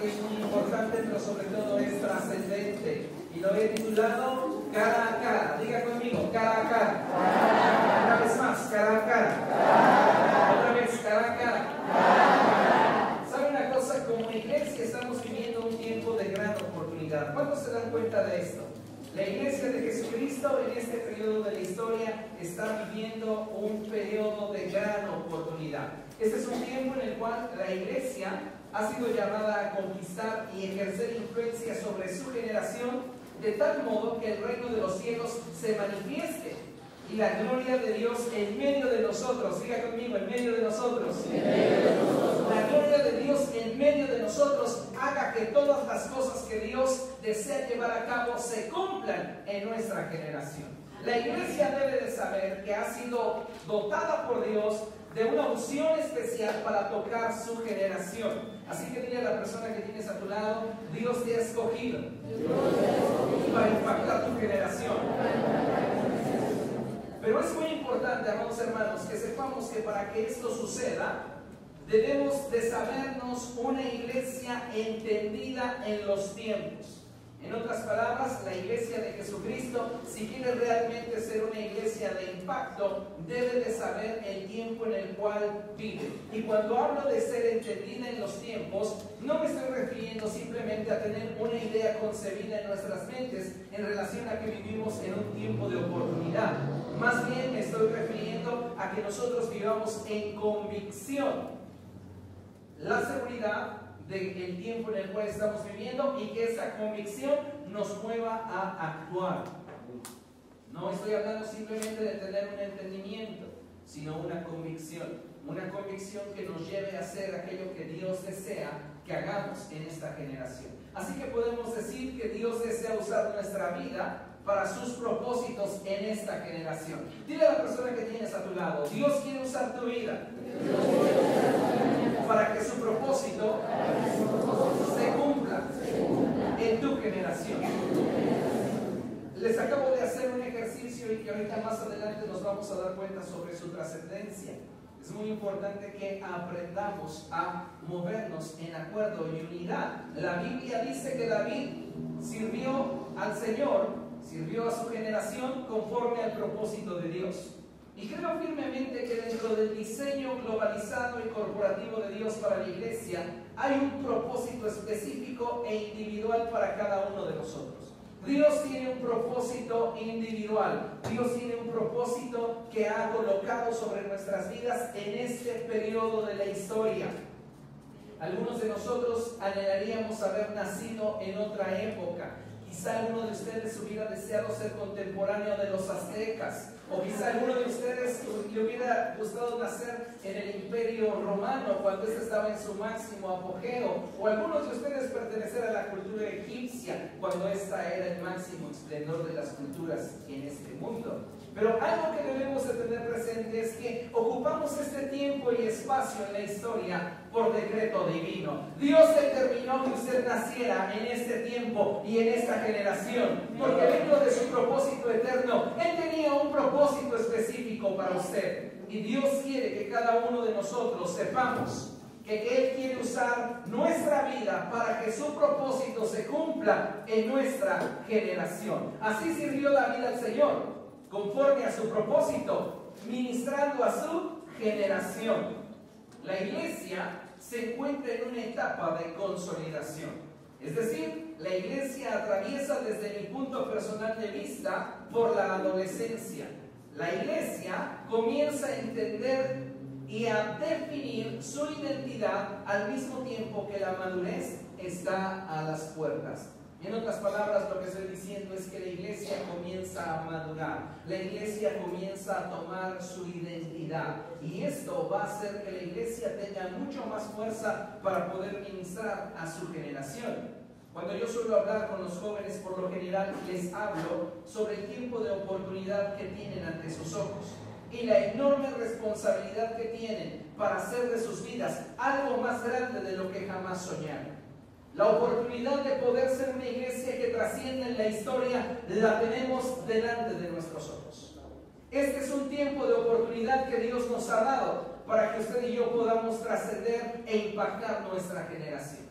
que es muy importante, pero sobre todo es trascendente. Y lo he titulado Cara a Cara. Diga conmigo, cara a cara. Una vez más, cara a cara. Otra vez, cara a cara. ¿Sabe una cosa? Como iglesia estamos viviendo un tiempo de gran oportunidad. ¿Cuántos se dan cuenta de esto? La iglesia de Jesucristo en este periodo de la historia está viviendo un periodo de gran oportunidad. Este es un tiempo en el cual la iglesia ha sido llamada a conquistar y ejercer influencia sobre su generación, de tal modo que el reino de los cielos se manifieste y la gloria de Dios en medio de nosotros. Diga conmigo, en medio de nosotros. La gloria de Dios en medio de nosotros haga que todas las cosas que Dios desea llevar a cabo se cumplan en nuestra generación. La iglesia debe de saber que ha sido dotada por Dios de una unción especial para tocar su generación. Así que dile a la persona que tienes a tu lado, Dios te ha escogido para impactar tu generación. Pero es muy importante, amados hermanos, que sepamos que para que esto suceda, debemos de sabernos una iglesia entendida en los tiempos. En otras palabras, la iglesia de Jesucristo, si quiere realmente ser una iglesia de impacto, debe de saber el tiempo en el cual vive. Y cuando hablo de ser entendida en los tiempos, no me estoy refiriendo simplemente a tener una idea concebida en nuestras mentes en relación a que vivimos en un tiempo de oportunidad. Más bien me estoy refiriendo a que nosotros vivamos en convicción la seguridad del tiempo en el cual estamos viviendo y que esa convicción nos mueva a actuar. No estoy hablando simplemente de tener un entendimiento, sino una convicción que nos lleve a hacer aquello que Dios desea que hagamos en esta generación. Así que podemos decir que Dios desea usar nuestra vida para sus propósitos en esta generación. Dile a la persona que tienes a tu lado, Dios quiere usar tu vida para que su propósito se cumpla en tu generación. Les acabo de hacer un ejercicio y que ahorita más adelante nos vamos a dar cuenta sobre su trascendencia. Es muy importante que aprendamos a movernos en acuerdo y unidad. La Biblia dice que David sirvió al Señor, sirvió a su generación conforme al propósito de Dios. Y creo firmemente que dentro del diseño globalizado y corporativo de Dios para la iglesia hay un propósito específico e individual para cada uno de nosotros. Dios tiene un propósito individual. Dios tiene un propósito que ha colocado sobre nuestras vidas en este periodo de la historia. Algunos de nosotros anhelaríamos haber nacido en otra época. Quizá alguno de ustedes hubiera deseado ser contemporáneo de los aztecas, o quizá alguno de ustedes le hubiera gustado nacer en el Imperio Romano cuando este estaba en su máximo apogeo, o algunos de ustedes pertenecer a la cultura egipcia cuando esta era el máximo esplendor de las culturas en este mundo. Pero algo que debemos de tener presente es que ocupamos este tiempo y espacio en la historia por decreto divino. Dios determinó que usted naciera en este tiempo y en esta generación, porque dentro de su propósito eterno, Él tenía un propósito específico para usted. Y Dios quiere que cada uno de nosotros sepamos que Él quiere usar nuestra vida para que su propósito se cumpla en nuestra generación. Así sirvió David al Señor, conforme a su propósito, ministrando a su generación. La iglesia se encuentra en una etapa de consolidación. Es decir, la iglesia atraviesa desde mi punto personal de vista por la adolescencia. La iglesia comienza a entender y a definir su identidad al mismo tiempo que la madurez está a las puertas. En otras palabras, lo que estoy diciendo es que la iglesia comienza a madurar, la iglesia comienza a tomar su identidad, y esto va a hacer que la iglesia tenga mucho más fuerza para poder ministrar a su generación. Cuando yo suelo hablar con los jóvenes, por lo general les hablo sobre el tiempo de oportunidad que tienen ante sus ojos y la enorme responsabilidad que tienen para hacer de sus vidas algo más grande de lo que jamás soñaron. La oportunidad de poder ser una iglesia que trasciende en la historia la tenemos delante de nuestros ojos. Este es un tiempo de oportunidad que Dios nos ha dado para que usted y yo podamos trascender e impactar nuestra generación.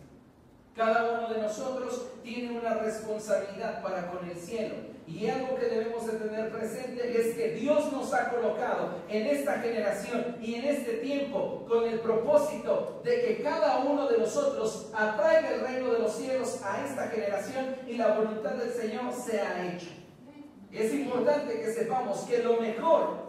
Cada uno de nosotros tiene una responsabilidad para con el cielo. Y algo que debemos de tener presente es que Dios nos ha colocado en esta generación y en este tiempo con el propósito de que cada uno de nosotros atraiga el reino de los cielos a esta generación y la voluntad del Señor sea hecha. Es importante que sepamos que lo mejor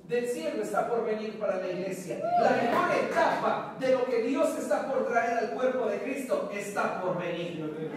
del cielo está por venir para la iglesia. La mejor etapa de lo que Dios está por traer al cuerpo de Cristo está por venir.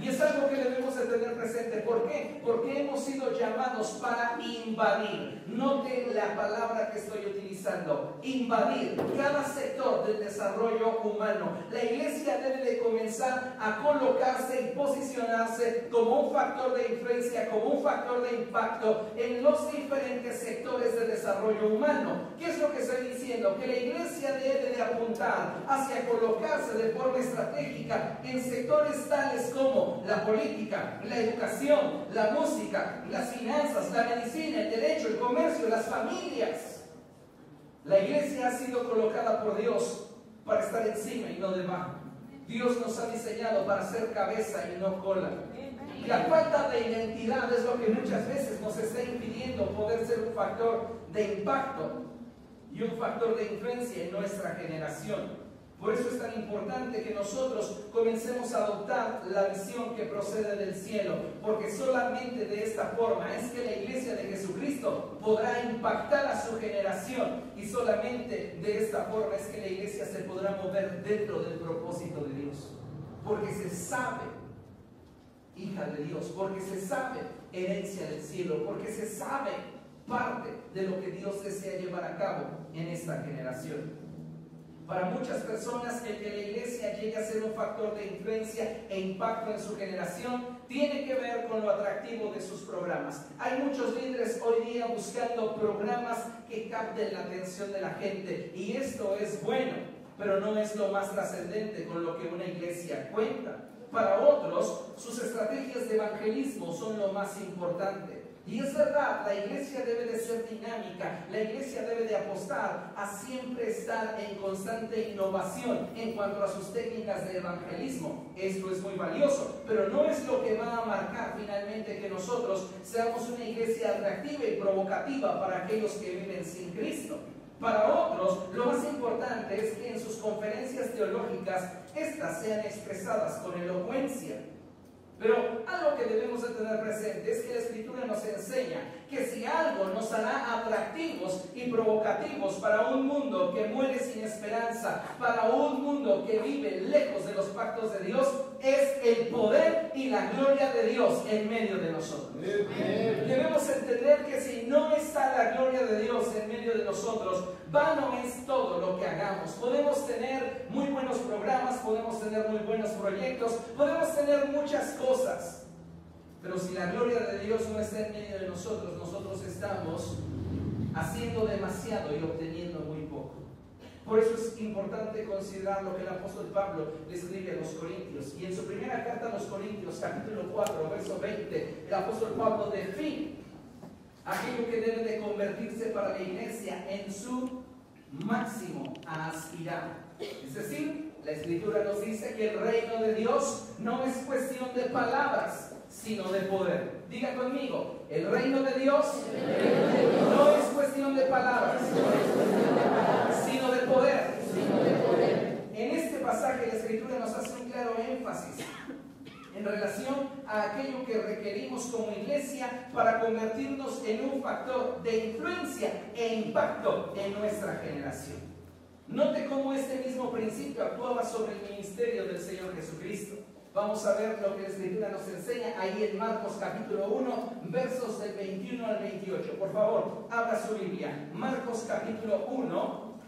Y es algo que debemos de tener presente. ¿Por qué? Porque hemos sido llamados para invadir. Note la palabra que estoy utilizando. Invadir cada sector del desarrollo humano. La iglesia debe de comenzar a colocarse y posicionarse como un factor de influencia, como un factor de impacto en los diferentes sectores de desarrollo humano. ¿Qué es lo que estoy diciendo? Que la iglesia debe de apuntar hacia colocarse de forma estratégica en sectores tales como la política, la educación, la música, las finanzas, la medicina, el derecho, el comercio, las familias. La iglesia ha sido colocada por Dios para estar encima y no debajo. Dios nos ha diseñado para ser cabeza y no cola. Y la falta de identidad es lo que muchas veces nos está impidiendo poder ser un factor de impacto y un factor de influencia en nuestra generación. Por eso es tan importante que nosotros comencemos a adoptar la visión que procede del cielo, porque solamente de esta forma es que la iglesia de Jesucristo podrá impactar a su generación, y solamente de esta forma es que la iglesia se podrá mover dentro del propósito de Dios, porque se sabe hija de Dios, porque se sabe herencia del cielo, porque se sabe parte de lo que Dios desea llevar a cabo en esta generación. Para muchas personas, el que la iglesia llegue a ser un factor de influencia e impacto en su generación tiene que ver con lo atractivo de sus programas. Hay muchos líderes hoy día buscando programas que capten la atención de la gente, y esto es bueno, pero no es lo más trascendente con lo que una iglesia cuenta. Para otros, sus estrategias de evangelismo son lo más importante. Y es verdad, la iglesia debe de ser dinámica, la iglesia debe de apostar a siempre estar en constante innovación en cuanto a sus técnicas de evangelismo. Esto es muy valioso, pero no es lo que va a marcar finalmente que nosotros seamos una iglesia atractiva y provocativa para aquellos que viven sin Cristo. Para otros, lo más importante es que en sus conferencias teológicas estas sean expresadas con elocuencia. Pero algo que debemos de tener presente es que la Escritura nos enseña que si algo nos hará atractivos y provocativos para un mundo que muere sin esperanza, para un mundo que vive lejos de los pactos de Dios, es el poder y la gloria de Dios en medio de nosotros. Debemos entender que si no está la gloria de Dios en medio de nosotros, vano es todo lo que hagamos. Podemos tener muy buenos programas, podemos tener muy buenos proyectos, podemos tener muchas cosas, pero si la gloria de Dios no está en medio de nosotros, nosotros estamos haciendo demasiado y obteniendo muy poco. Por eso es importante considerar lo que el apóstol Pablo le escribe a los Corintios. Y en su primera carta a los Corintios, capítulo 4, verso 20, el apóstol Pablo define aquello que debe de convertirse para la iglesia en su máximo a aspirar. Es decir, la Escritura nos dice que el reino de Dios no es cuestión de palabras, sino de poder. Diga conmigo, el reino de Dios no es cuestión de palabras, sino de poder. En este pasaje la Escritura nos hace un claro énfasis en relación a aquello que requerimos como iglesia para convertirnos en un factor de influencia e impacto en nuestra generación. Note cómo este mismo principio actuaba sobre el ministerio del Señor Jesucristo. Vamos a ver lo que la Escritura nos enseña ahí en Marcos capítulo 1, versos del 21 al 28. Por favor, abra su Biblia. Marcos capítulo 1,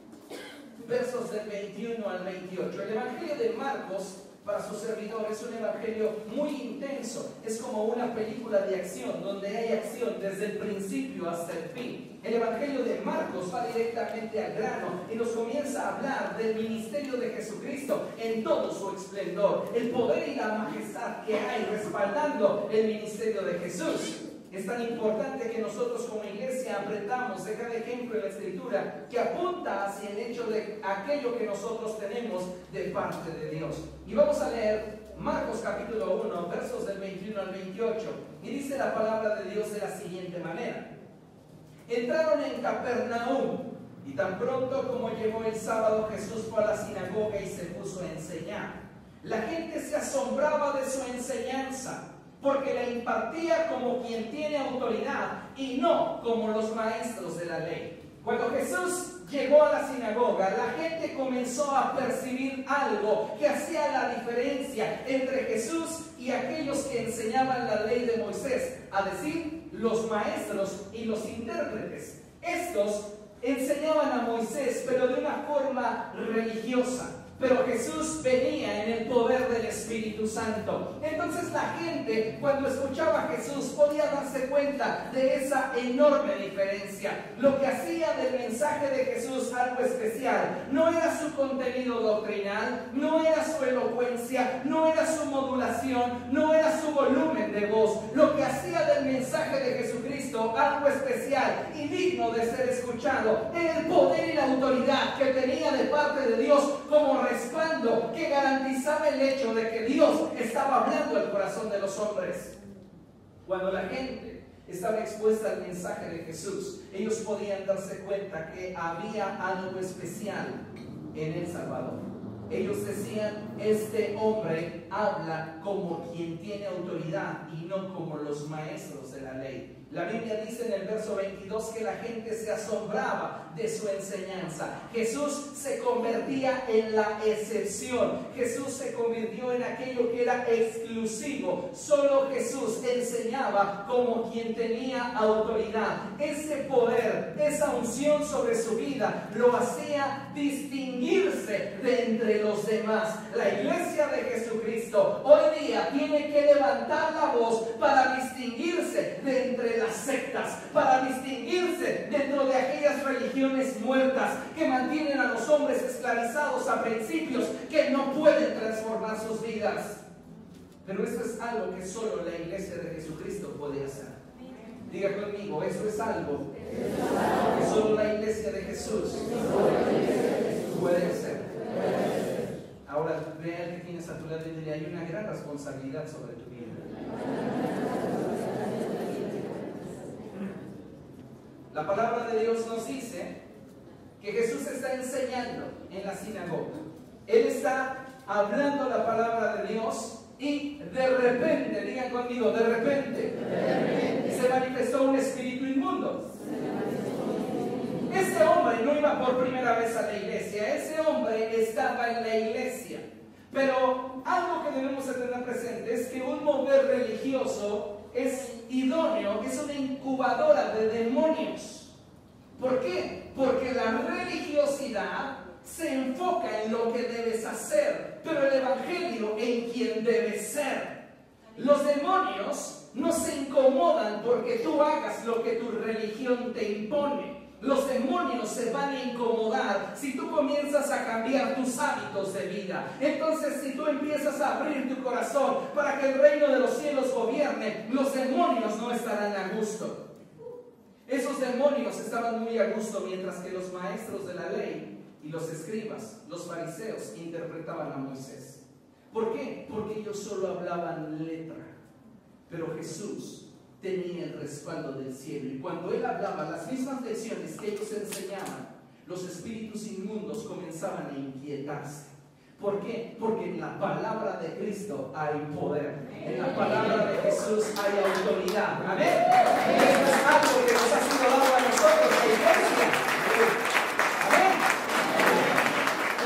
versos del 21 al 28. El Evangelio de Marcos, para su servidor, es un evangelio muy intenso. Es como una película de acción, donde hay acción desde el principio hasta el fin. El Evangelio de Marcos va directamente al grano y nos comienza a hablar del ministerio de Jesucristo en todo su esplendor, el poder y la majestad que hay respaldando el ministerio de Jesús. es tan importante que nosotros como iglesia aprendamos de cada ejemplo en la Escritura que apunta hacia el hecho de aquello que nosotros tenemos de parte de Dios. Y vamos a leer Marcos capítulo 1, versos del 21 al 28. Y dice la palabra de Dios de la siguiente manera. Entraron en Capernaum, y tan pronto como llegó el sábado, Jesús fue a la sinagoga y se puso a enseñar. La gente se asombraba de su enseñanza, porque la impartía como quien tiene autoridad y no como los maestros de la ley. Cuando Jesús llegó a la sinagoga, la gente comenzó a percibir algo que hacía la diferencia entre Jesús y aquellos que enseñaban la ley de Moisés, a decir, los maestros y los intérpretes. Estos enseñaban a Moisés, pero de una forma religiosa. Pero Jesús venía en el poder del Espíritu Santo. Entonces la gente, cuando escuchaba a Jesús, podía darse cuenta de esa enorme diferencia. Lo que hacía del mensaje de Jesús algo especial no era su contenido doctrinal, no era su elocuencia, no era su modulación, no era su volumen de voz. Lo que hacía del mensaje de Jesucristo algo especial y digno de ser escuchado era el poder y la autoridad que tenía de parte de Dios como respaldo que garantizaba el hecho de que Dios estaba hablando al corazón de los hombres. Cuando la gente estaba expuesta al mensaje de Jesús, ellos podían darse cuenta que había algo especial en el Salvador. Ellos decían, este hombre habla como quien tiene autoridad y no como los maestros de la ley. La Biblia dice en el verso 22 que la gente se asombraba de su enseñanza. Jesús se convertía en la excepción. Jesús se convirtió en aquello que era exclusivo. Solo Jesús enseñaba como quien tenía autoridad. Ese poder, esa unción sobre su vida lo hacía distinguirse de entre los demás. La iglesia de Jesucristo hoy día tiene que levantar la voz para distinguirse de entre las sectas, para distinguirse dentro de aquellas religiones muertas que mantienen a los hombres esclavizados a principios que no pueden transformar sus vidas. Pero esto es algo que solo la iglesia de Jesucristo puede hacer. Diga conmigo, eso es algo que solo la iglesia de Jesús puede hacer. Ahora, vea que tienes a tu lado y dile, hay una gran responsabilidad sobre tu vida. La palabra de Dios nos dice que Jesús está enseñando en la sinagoga. Él está hablando la palabra de Dios y de repente, digan conmigo, de repente, se manifestó un espíritu inmundo. Ese hombre no iba por primera vez a la iglesia, ese hombre estaba en la iglesia. Pero algo que debemos de tener presente es que un mover religioso es idóneo, es una incubadora de demonios. ¿Por qué? Porque la religiosidad se enfoca en lo que debes hacer, pero el evangelio en quien debes ser. Los demonios no se incomodan porque tú hagas lo que tu religión te impone. Los demonios se van a incomodar si tú comienzas a cambiar tus hábitos de vida. Entonces, si tú empiezas a abrir tu corazón para que el reino de los cielos gobierne, los demonios no estarán a gusto. Esos demonios estaban muy a gusto mientras que los maestros de la ley y los escribas, los fariseos, interpretaban a Moisés. ¿Por qué? Porque ellos solo hablaban letra. Pero Jesús tenía el respaldo del cielo, y cuando él hablaba las mismas lecciones que ellos enseñaban, los espíritus inmundos comenzaban a inquietarse. ¿Por qué? Porque en la palabra de Cristo hay poder, en la palabra de Jesús hay autoridad. Amén. Esto es algo que nos ha sido dado a nosotros, la iglesia. Amén.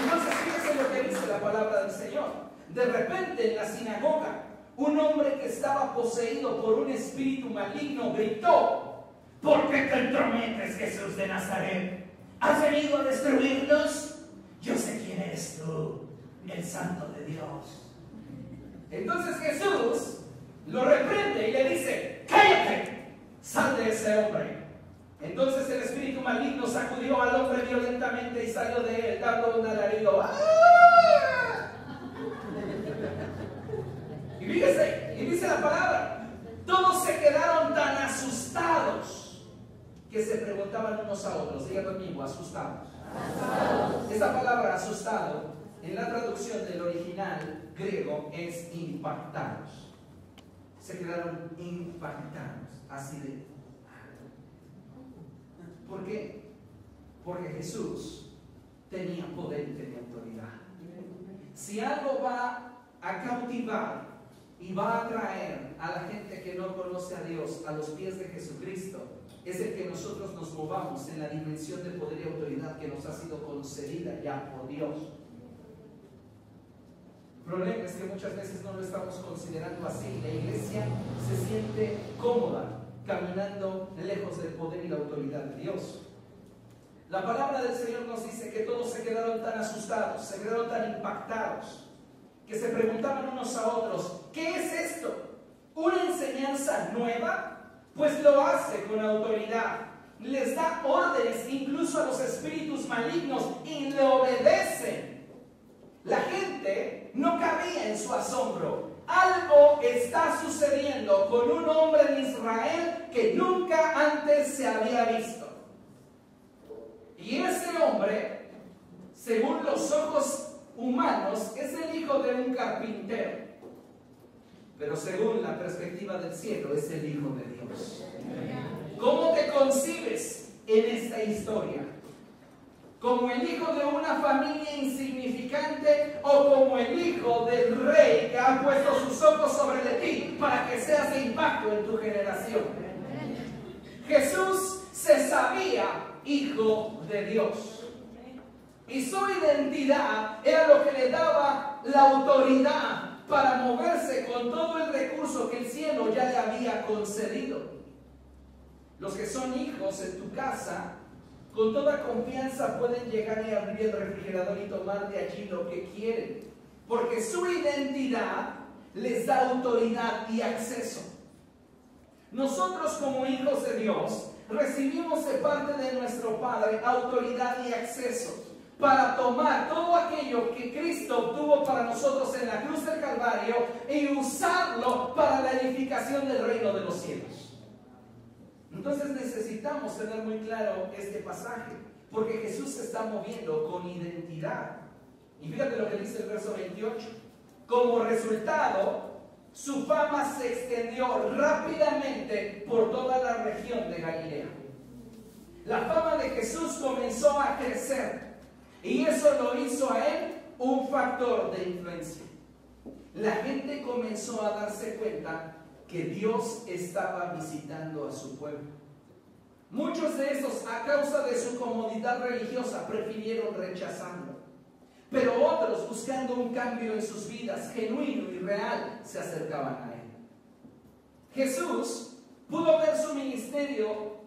Entonces fíjense lo que dice la palabra del Señor. De repente en la sinagoga, un hombre que estaba poseído por un espíritu maligno gritó: ¿por qué te entrometes, Jesús de Nazaret? ¿Has venido a destruirnos? Yo sé quién eres tú, el Santo de Dios. Entonces Jesús lo reprende y le dice: ¡cállate! ¡Sal de ese hombre! Entonces el espíritu maligno sacudió al hombre violentamente y salió de él dando un alarido. ¡Ah! Y fíjese, y dice la palabra, todos se quedaron tan asombrados preguntaban unos a otros, diga conmigo, asustados. Esta palabra asustado, en la traducción del original griego, es impactados. Se quedaron impactados, así de... ¿Por qué? Porque Jesús tenía poder y tenía autoridad. Si algo va a cautivar y va a atraer a la gente que no conoce a Dios a los pies de Jesucristo, es el que nosotros nos movamos en la dimensión de poder y autoridad que nos ha sido concedida ya por Dios. El problema es que muchas veces no lo estamos considerando así. La iglesia se siente cómoda caminando lejos del poder y la autoridad de Dios. La palabra del Señor nos dice que todos se quedaron tan asustados, se quedaron tan impactados, que se preguntaban unos a otros, ¿qué es esto? ¿Una enseñanza nueva? Pues lo hace con autoridad. Les da órdenes incluso a los espíritus malignos y le obedecen. La gente no cabía en su asombro. Algo está sucediendo con un hombre en Israel que nunca antes se había visto. Y ese hombre, según los ojos humanos, es el hijo de un carpintero. Pero según la perspectiva del cielo, es el Hijo de Dios. ¿Cómo te concibes en esta historia? ¿Como el hijo de una familia insignificante o como el hijo del rey que ha puesto sus ojos sobre de ti para que seas de impacto en tu generación? Jesús se sabía hijo de Dios. Y su identidad era lo que le daba la autoridad para moverse con todo el recurso que el cielo ya le había concedido. Los que son hijos en tu casa, con toda confianza pueden llegar y abrir el refrigerador y tomar de allí lo que quieren, porque su identidad les da autoridad y acceso. Nosotros como hijos de Dios recibimos de parte de nuestro Padre autoridad y acceso para tomar todo aquello que Cristo obtuvo para nosotros en la cruz del Calvario y usarlo para la edificación del reino de los cielos. Entonces necesitamos tener muy claro este pasaje, porque Jesús se está moviendo con identidad. Y fíjate lo que dice el verso 28. Como resultado, su fama se extendió rápidamente por toda la región de Galilea. La fama de Jesús comenzó a crecer. Y eso lo hizo a él un factor de influencia. La gente comenzó a darse cuenta que Dios estaba visitando a su pueblo. Muchos de estos, a causa de su comodidad religiosa, prefirieron rechazarlo. Pero otros, buscando un cambio en sus vidas genuino y real, se acercaban a él. Jesús pudo ver su ministerio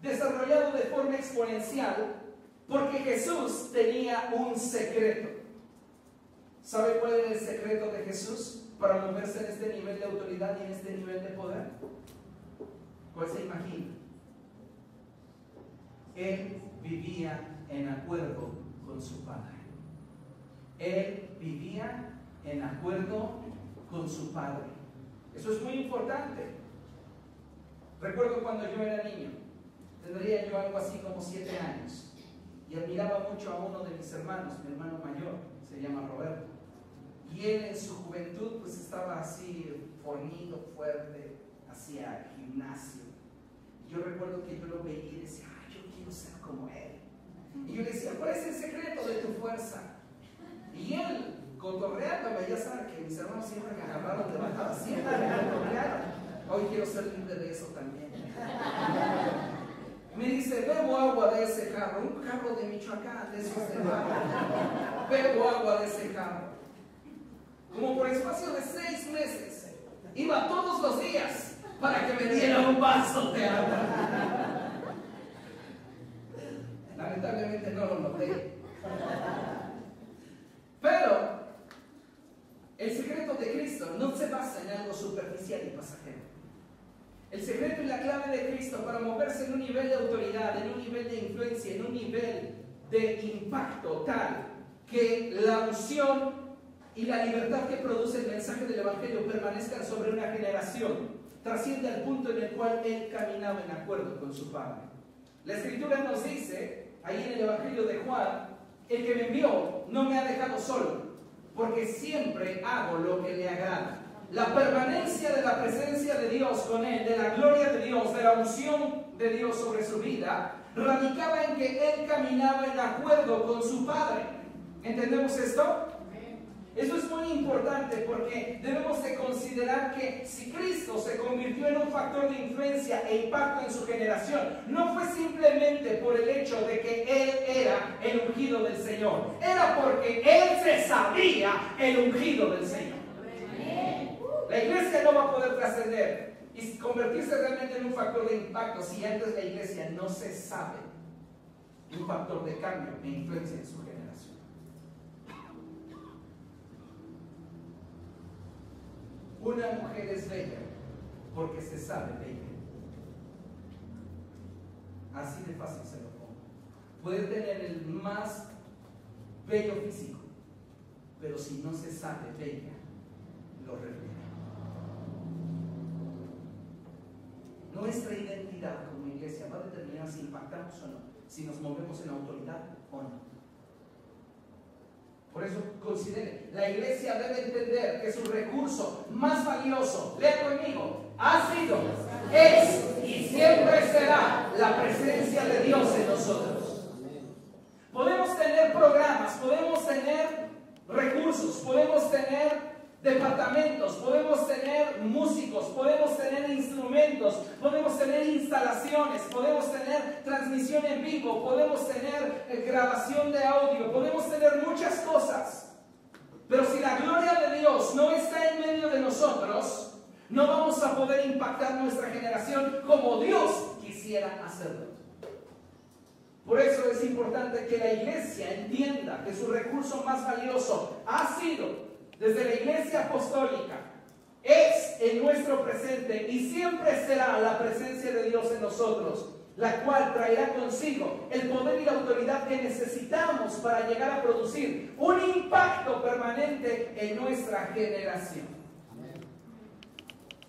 desarrollado de forma exponencial porque Jesús tenía un secreto. ¿Sabe cuál era el secreto de Jesús para moverse en este nivel de autoridad y en este nivel de poder? ¿Cuál se imagina? Él vivía en acuerdo con su Padre. Él vivía en acuerdo con su Padre. Eso es muy importante. Recuerdo cuando yo era niño, tendría yo algo así como 7 años, y admiraba mucho a uno de mis hermanos, mi hermano mayor, se llama Roberto. Y él en su juventud pues estaba así fornido, fuerte, hacía gimnasio. Y yo recuerdo que yo lo veía y decía, yo quiero ser como él. Y yo le decía, ¿cuál es el secreto de tu fuerza? Y él, cotorreándome, ya saben que mis hermanos siempre me agarraron de bajada, siempre me cotorrearon. Hoy quiero ser libre de eso también. Me dice, bebo agua de ese jarro, un jarro de Michoacán, de esos de agua. Bebo agua de ese jarro. Como por espacio de 6 meses, iba todos los días para que me diera un vaso de agua. Lamentablemente no lo noté. Pero el secreto de Cristo no se basa en algo superficial y pasajero. El secreto y la clave de Cristo para moverse en un nivel de autoridad, en un nivel de influencia, en un nivel de impacto tal que la unción y la libertad que produce el mensaje del Evangelio permanezcan sobre una generación, trasciende al punto en el cual él caminaba en acuerdo con su Padre. La Escritura nos dice, ahí en el Evangelio de Juan, el que me envió no me ha dejado solo, porque siempre hago lo que le agrada. La permanencia de la presencia de Dios con él, de la gloria de Dios, de la unción de Dios sobre su vida, radicaba en que él caminaba en acuerdo con su Padre. ¿Entendemos esto? Eso es muy importante porque debemos de considerar que si Cristo se convirtió en un factor de influencia e impacto en su generación, no fue simplemente por el hecho de que Él era el ungido del Señor, era porque Él se sabía el ungido del Señor. La iglesia no va a poder trascender y convertirse realmente en un factor de impacto si antes la iglesia no se sabe un factor de cambio e influencia en su generación. Una mujer es bella porque se sabe bella. Así de fácil se lo pongo. Puede tener el más bello físico, pero si no se sabe bella, lo revela. Nuestra identidad como iglesia va a determinar si impactamos o no, si nos movemos en autoridad o no. Por eso considere, la iglesia debe entender que su recurso más valioso, lea conmigo, ha sido, es y siempre será la presencia de Dios en nosotros. Podemos tener programas, podemos tener recursos, podemos tener departamentos, podemos tener músicos, podemos tener instrumentos, podemos tener instalaciones, podemos tener transmisión en vivo, podemos tener grabación de audio, podemos tener muchas cosas. Pero si la gloria de Dios no está en medio de nosotros, no vamos a poder impactar nuestra generación como Dios quisiera hacerlo. Por eso es importante que la iglesia entienda que su recurso más valioso ha sido desde la iglesia apostólica, es en nuestro presente y siempre será la presencia de Dios en nosotros, la cual traerá consigo el poder y la autoridad que necesitamos para llegar a producir un impacto permanente en nuestra generación.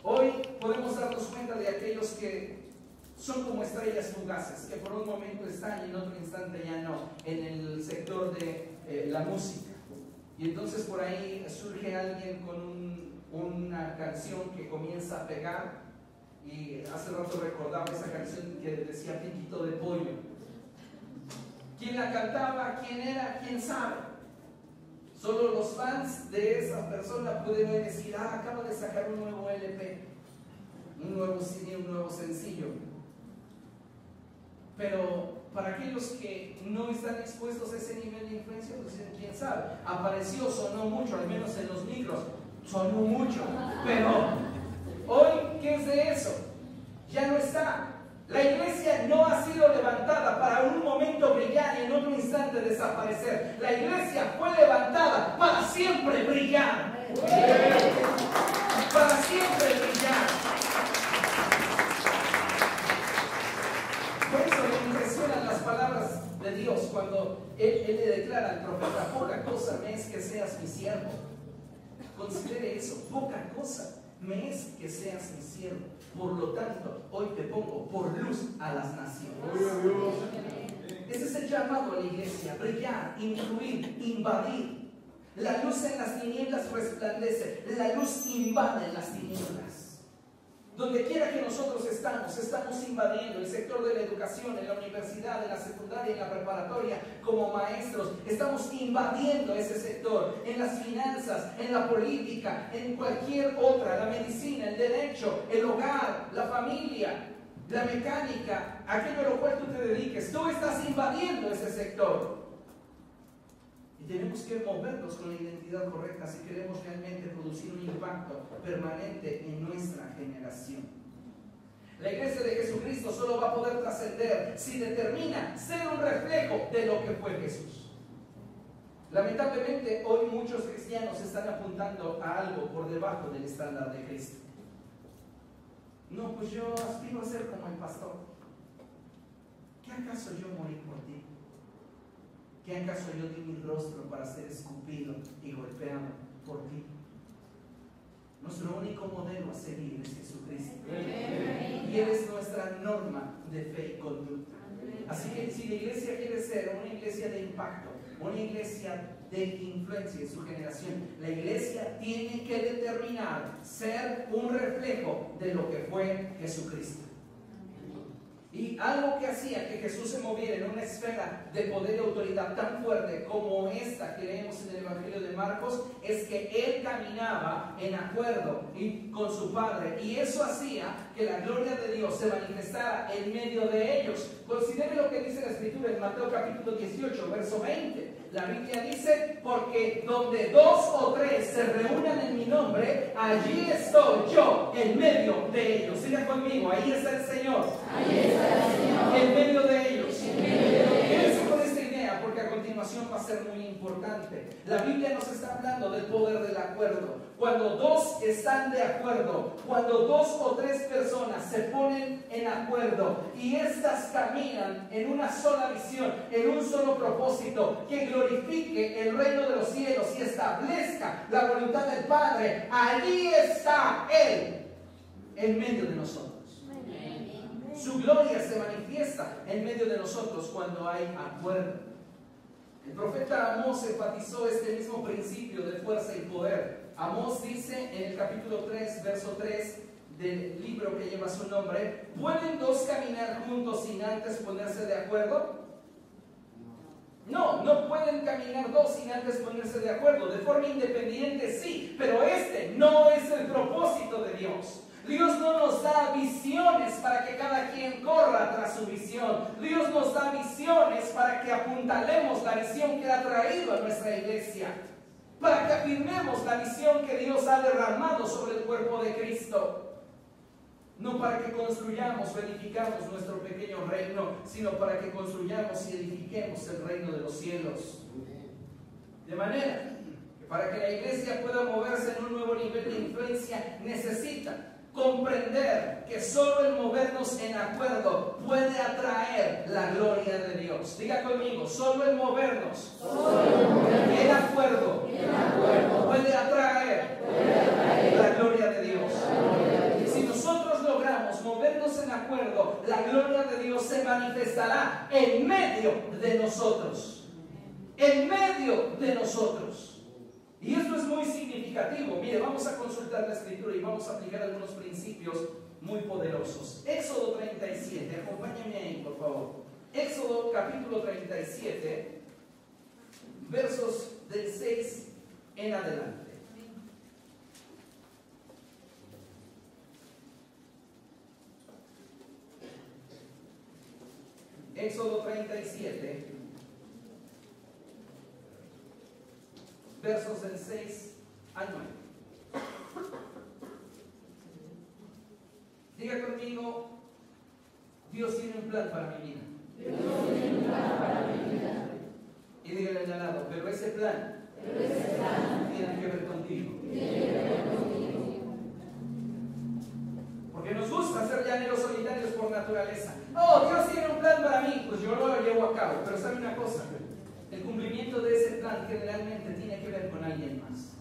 Hoy podemos darnos cuenta de aquellos que son como estrellas fugaces, que por un momento están y en otro instante ya no, en el sector de la música. Y entonces por ahí surge alguien con una canción que comienza a pegar, y hace rato recordaba esa canción que decía Piquito de Pollo. ¿Quién la cantaba? ¿Quién era? ¿Quién sabe? Solo los fans de esa persona pueden decir, acaba de sacar un nuevo LP, un nuevo CD, un nuevo sencillo. Pero para aquellos que no están expuestos a ese nivel de influencia, pues dicen, quién sabe, apareció, sonó mucho, al menos en los micros, sonó mucho, pero hoy, ¿qué es de eso? Ya no está. La iglesia no ha sido levantada para un momento brillar y en otro instante desaparecer. La iglesia fue levantada para siempre brillar. Para siempre brillar. Por eso me impresionan las palabras de Dios cuando Él le declara al profeta, poca cosa me es que seas mi siervo. Considere eso, poca cosa me es que seas mi siervo. Por lo tanto, hoy te pongo por luz a las naciones. Ese es el llamado a la iglesia, brillar, influir, invadir. La luz en las tinieblas resplandece, la luz invade las tinieblas. Donde quiera que nosotros estamos invadiendo el sector de la educación, en la universidad, en la secundaria, en la preparatoria, como maestros, estamos invadiendo ese sector, en las finanzas, en la política, en cualquier otra, la medicina, el derecho, el hogar, la familia, la mecánica, aquello a lo cual tú te dediques, tú estás invadiendo ese sector. Y tenemos que movernos con la identidad correcta si queremos realmente producir un impacto permanente en nuestra generación. La iglesia de Jesucristo solo va a poder trascender si determina ser un reflejo de lo que fue Jesús. Lamentablemente, hoy muchos cristianos están apuntando a algo por debajo del estándar de Cristo. No, pues yo aspiro a ser como el pastor. ¿Qué acaso yo morí por ti? ¿Qué acaso yo di mi rostro para ser escupido y golpeado por ti? Nuestro único modelo a seguir es Jesucristo. Y Él es nuestra norma de fe y conducta. Así que si la iglesia quiere ser una iglesia de impacto, una iglesia de influencia en su generación, la iglesia tiene que determinar ser un reflejo de lo que fue Jesucristo. Y algo que hacía que Jesús se moviera en una esfera de poder y autoridad tan fuerte como esta que leemos en el Evangelio de Marcos, es que Él caminaba en acuerdo con su Padre, y eso hacía que la gloria de Dios se manifestara en medio de ellos. Considere lo que dice la Escritura en Mateo capítulo 18, verso 20. La Biblia dice: porque donde 2 o 3 se reúnan en mi nombre, allí estoy yo en medio de ellos. Siga conmigo, ahí está el Señor. Ahí está el Señor. En medio de ellos. Quédense con esta idea, porque a continuación va a ser muy importante. La Biblia nos está hablando del poder del acuerdo. Cuando 2 están de acuerdo, cuando 2 o 3 personas se ponen en acuerdo y estas caminan en una sola visión, en un solo propósito, que glorifique el reino de los cielos y establezca la voluntad del Padre, allí está Él en medio de nosotros. Su gloria se manifiesta en medio de nosotros cuando hay acuerdo. El profeta Amós enfatizó este mismo principio de fuerza y poder. Amós dice en el capítulo 3, verso 3 del libro que lleva su nombre: ¿pueden 2 caminar juntos sin antes ponerse de acuerdo? No, no pueden caminar 2 sin antes ponerse de acuerdo. De forma independiente sí, pero este no es el propósito de Dios. Dios no nos da visiones para que cada quien corra tras su visión. Dios nos da visiones para que apuntalemos la visión que ha traído a nuestra iglesia, para que afirmemos la visión que Dios ha derramado sobre el cuerpo de Cristo. No para que construyamos o edificamos nuestro pequeño reino, sino para que construyamos y edifiquemos el reino de los cielos. De manera que para que la iglesia pueda moverse en un nuevo nivel de influencia, necesita comprender que solo el movernos en acuerdo puede atraer la gloria de Dios. Diga conmigo: solo el movernos en acuerdo puede atraer la gloria de Dios. Si nosotros logramos movernos en acuerdo, la gloria de Dios se manifestará en medio de nosotros. En medio de nosotros. Y esto es muy significativo. Mire, vamos a consultar la Escritura y vamos a aplicar algunos principios muy poderosos. Éxodo 37, acompáñame ahí, por favor. Éxodo capítulo 37, versos del 6 en adelante. Éxodo 37, versos del 6 al 9. Diga conmigo: Dios tiene un plan para mi vida. Dios tiene un plan para mi vida. Y dígale al lado: pero ese plan tiene que ver contigo. Porque nos gusta ser llaneros solitarios por naturaleza. Oh, Dios tiene un plan para mí, pues yo lo llevo a cabo. Pero sabe una cosa: el cumplimiento de ese plan generalmente tiene que ver con alguien más.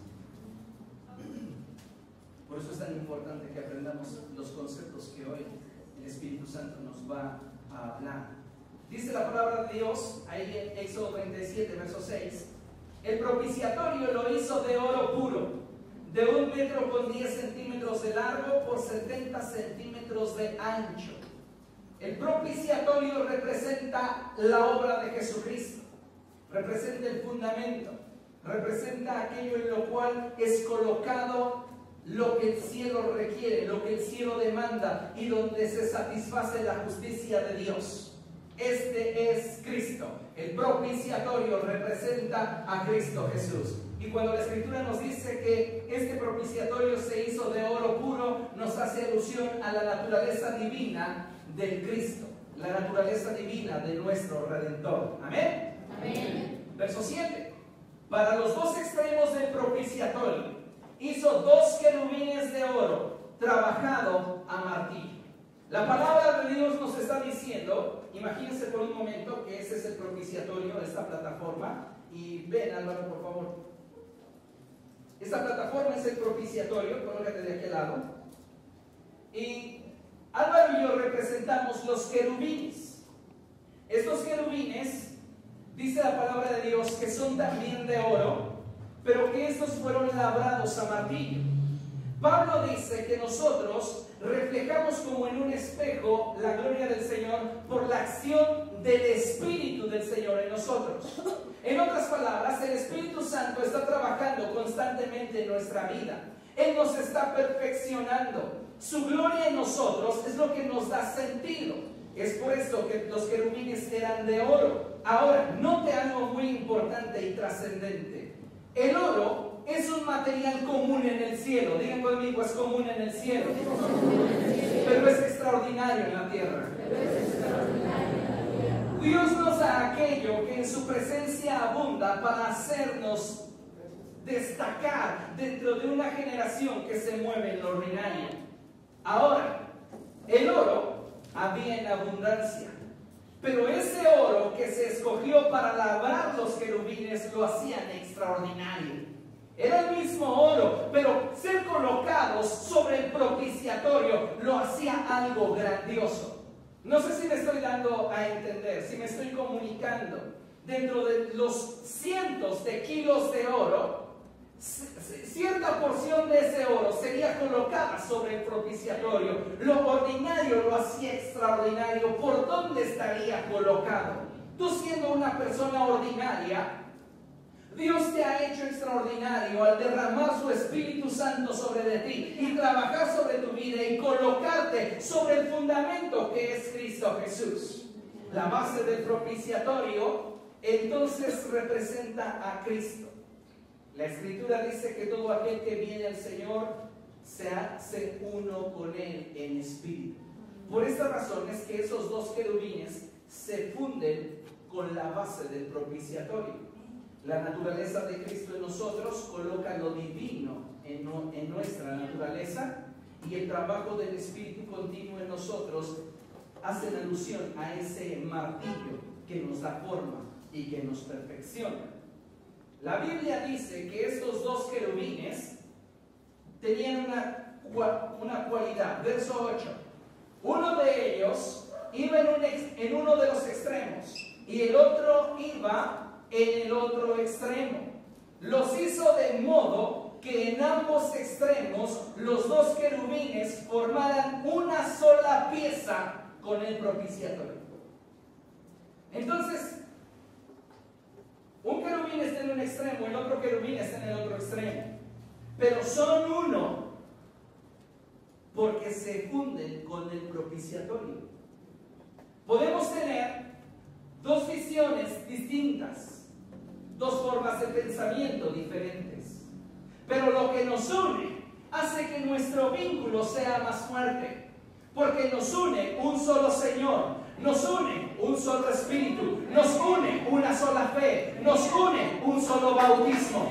Por eso es tan importante que aprendamos los conceptos que hoy el Espíritu Santo nos va a hablar. Dice la palabra de Dios ahí en Éxodo 37, verso 6: el propiciatorio lo hizo de oro puro, de 1 metro con 10 centímetros de largo por 70 centímetros de ancho. El propiciatorio representa la obra de Jesucristo, representa el fundamento, representa aquello en lo cual es colocado lo que el cielo requiere, lo que el cielo demanda y donde se satisface la justicia de Dios. Este es Cristo. El propiciatorio representa a Cristo Jesús. Y cuando la Escritura nos dice que este propiciatorio se hizo de oro puro, nos hace alusión a la naturaleza divina del Cristo, la naturaleza divina de nuestro Redentor. Amén. Amén. Verso 7: para los 2 extremos del propiciatorio hizo 2 querubines de oro trabajado a martillo. La palabra de Dios nos está diciendo, imagínense por un momento que ese es el propiciatorio, esta plataforma, y ven, Álvaro, por favor. Esta plataforma es el propiciatorio, colócate de aquel lado. Y Álvaro y yo representamos los querubines. Estos querubines, dice la palabra de Dios, que son también de oro, pero que estos fueron labrados a martillo. Pablo dice que nosotros reflejamos como en un espejo la gloria del Señor por la acción del Espíritu del Señor en nosotros. En otras palabras, el Espíritu Santo está trabajando constantemente en nuestra vida. Él nos está perfeccionando. Su gloria en nosotros es lo que nos da sentido. Es por esto que los querubines eran de oro. Ahora, note algo muy importante y trascendente. El oro es un material común en el cielo. Digan conmigo, es común en el cielo. Pero es extraordinario en la tierra. Dios nos da aquello que en su presencia abunda para hacernos destacar dentro de una generación que se mueve en lo ordinario. Ahora, el oro había en abundancia, pero ese oro que se escogió para labrar los querubines lo hacían extraordinario. Era el mismo oro, pero ser colocados sobre el propiciatorio lo hacía algo grandioso. No sé si me estoy dando a entender, si me estoy comunicando. Dentro de los cientos de kilos de oro, cierta porción de ese oro sería colocada sobre el propiciatorio. Lo ordinario lo hacía extraordinario. ¿Por dónde estaría colocado? Tú, siendo una persona ordinaria, Dios te ha hecho extraordinario al derramar su Espíritu Santo sobre de ti y trabajar sobre tu vida y colocarte sobre el fundamento que es Cristo Jesús. La base del propiciatorio entonces representa a Cristo. La Escritura dice que todo aquel que viene al Señor se hace uno con Él en espíritu. Por esta razón es que esos dos querubines se funden con la base del propiciatorio. La naturaleza de Cristo en nosotros coloca lo divino en nuestra naturaleza, y el trabajo del Espíritu continuo en nosotros hace alusión a ese martillo que nos da forma y que nos perfecciona. La Biblia dice que estos dos querubines tenían una cualidad. Verso 8. Uno de ellos iba en uno de los extremos y el otro iba en el otro extremo. Los hizo de modo que en ambos extremos los dos querubines formaran una sola pieza con el propiciatorio. Entonces, un querubín está en un extremo, el otro querubín está en el otro extremo, pero son uno porque se funden con el propiciatorio. Podemos tener dos visiones distintas, dos formas de pensamiento diferentes, pero lo que nos une hace que nuestro vínculo sea más fuerte, porque nos une un solo Señor, nos une un solo Espíritu, nos une una sola fe, nos une un solo bautismo.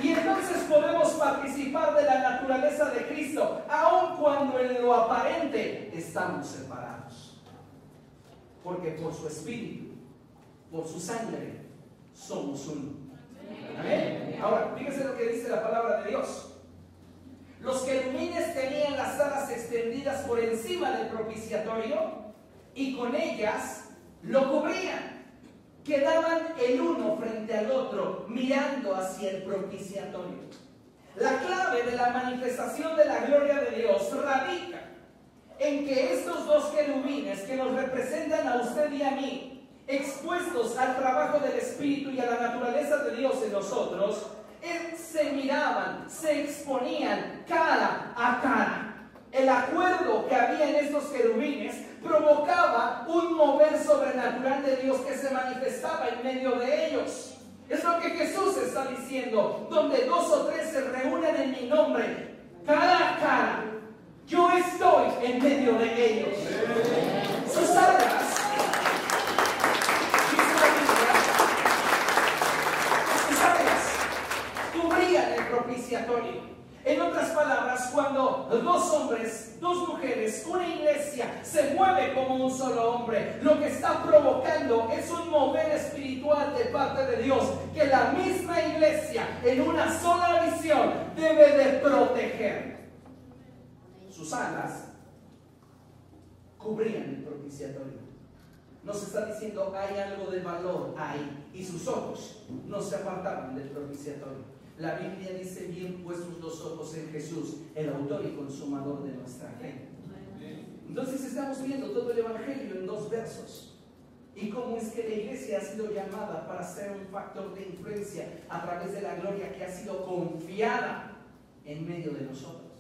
Y entonces podemos participar de la naturaleza de Cristo, aun cuando en lo aparente estamos separados, porque por su Espíritu, por su sangre, somos uno. Amén. Ahora, fíjense lo que dice la palabra de Dios. Los querubines tenían las alas extendidas por encima del propiciatorio y con ellas lo cubrían. Quedaban el uno frente al otro, mirando hacia el propiciatorio. La clave de la manifestación de la gloria de Dios radica en que estos dos querubines que nos representan a usted y a mí, expuestos al trabajo del Espíritu y a la naturaleza de Dios en nosotros, se miraban, se exponían cara a cara. El acuerdo que había en estos querubines provocaba un mover sobrenatural de Dios que se manifestaba en medio de ellos. Es lo que Jesús está diciendo: donde dos o tres se reúnen en mi nombre, cara a cara, yo estoy en medio de ellos. Sus alas, cubrían el propiciatorio. En otras palabras, cuando dos hombres, dos mujeres, una iglesia se mueve como un solo hombre, lo que está provocando es un mover espiritual de parte de Dios que la misma iglesia en una sola visión debe de proteger. Sus alas cubrían el propiciatorio. nos está diciendo hay algo de valor ahí. Y sus ojos no se apartaban del propiciatorio. La Biblia dice bien puestos los ojos en Jesús, el autor y consumador de nuestra fe. Entonces estamos viendo todo el Evangelio en 2 versos. Y cómo es que la iglesia ha sido llamada para ser un factor de influencia a través de la gloria que ha sido confiada en medio de nosotros.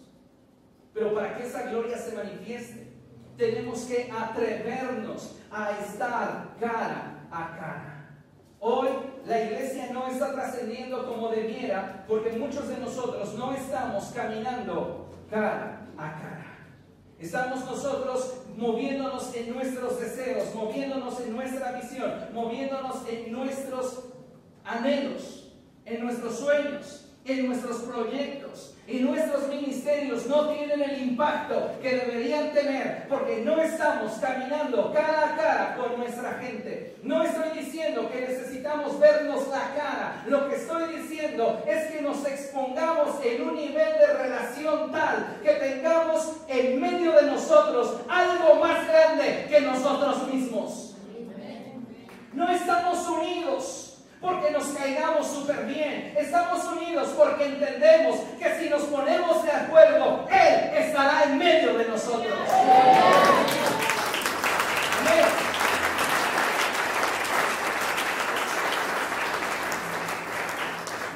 Pero para que esa gloria se manifieste, tenemos que atrevernos a estar cara a cara. Hoy la iglesia no está trascendiendo como debiera porque muchos de nosotros no estamos caminando cara a cara. Estamos nosotros moviéndonos en nuestros deseos, moviéndonos en nuestra visión, moviéndonos en nuestros anhelos, en nuestros sueños, en nuestros proyectos, y nuestros ministerios no tienen el impacto que deberían tener porque no estamos caminando cara a cara con nuestra gente. No estoy diciendo que necesitamos vernos la cara. Lo que estoy diciendo es que nos expongamos en un nivel de relación tal que tengamos en medio de nosotros algo más grande que nosotros mismos. No estamos unidos porque nos caigamos súper bien. Estamos unidos porque entendemos que si nos ponemos de acuerdo, Él estará en medio de nosotros. Amén.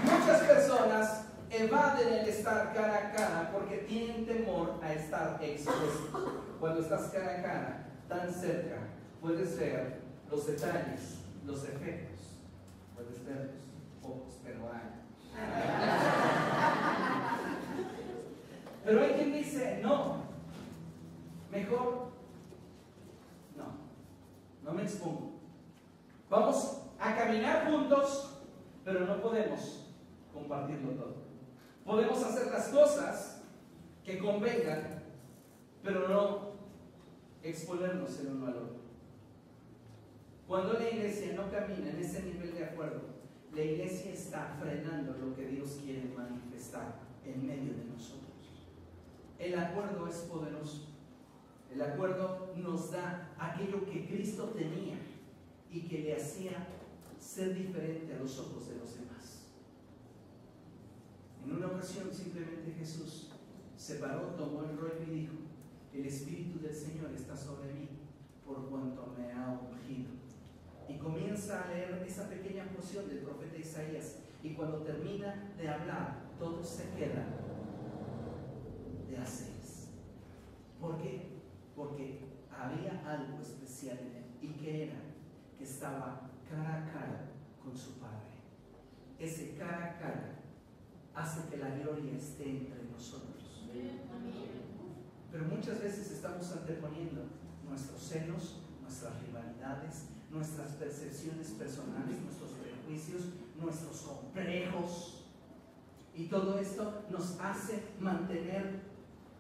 Muchas personas evaden el estar cara a cara porque tienen temor a estar expuestos. Cuando estás cara a cara, tan cerca, puedes ver los detalles, los efectos. Puedes verlos, pocos, pero hay. Pero hay quien dice, no, mejor no me expongo. Vamos a caminar juntos, pero no podemos compartirlo todo. Podemos hacer las cosas que convengan, pero no exponernos el uno al otro. Cuando la iglesia no camina en ese nivel de acuerdo, la iglesia está frenando lo que Dios quiere manifestar en medio de nosotros. El acuerdo es poderoso. El acuerdo nos da aquello que Cristo tenía y que le hacía ser diferente a los ojos de los demás. En una ocasión simplemente Jesús se paró, tomó el rollo y dijo: el Espíritu del Señor está sobre mí por cuanto me ha ungido. Y comienza a leer esa pequeña porción del profeta Isaías, y cuando termina de hablar, todos se quedan de a seis. ¿Por qué? Porque había algo especial en él, y que era que estaba cara a cara con su Padre. Ese cara a cara hace que la gloria esté entre nosotros. Pero muchas veces estamos anteponiendo nuestros celos, nuestras rivalidades, nuestras percepciones personales, nuestros prejuicios, nuestros complejos, y todo esto nos hace mantener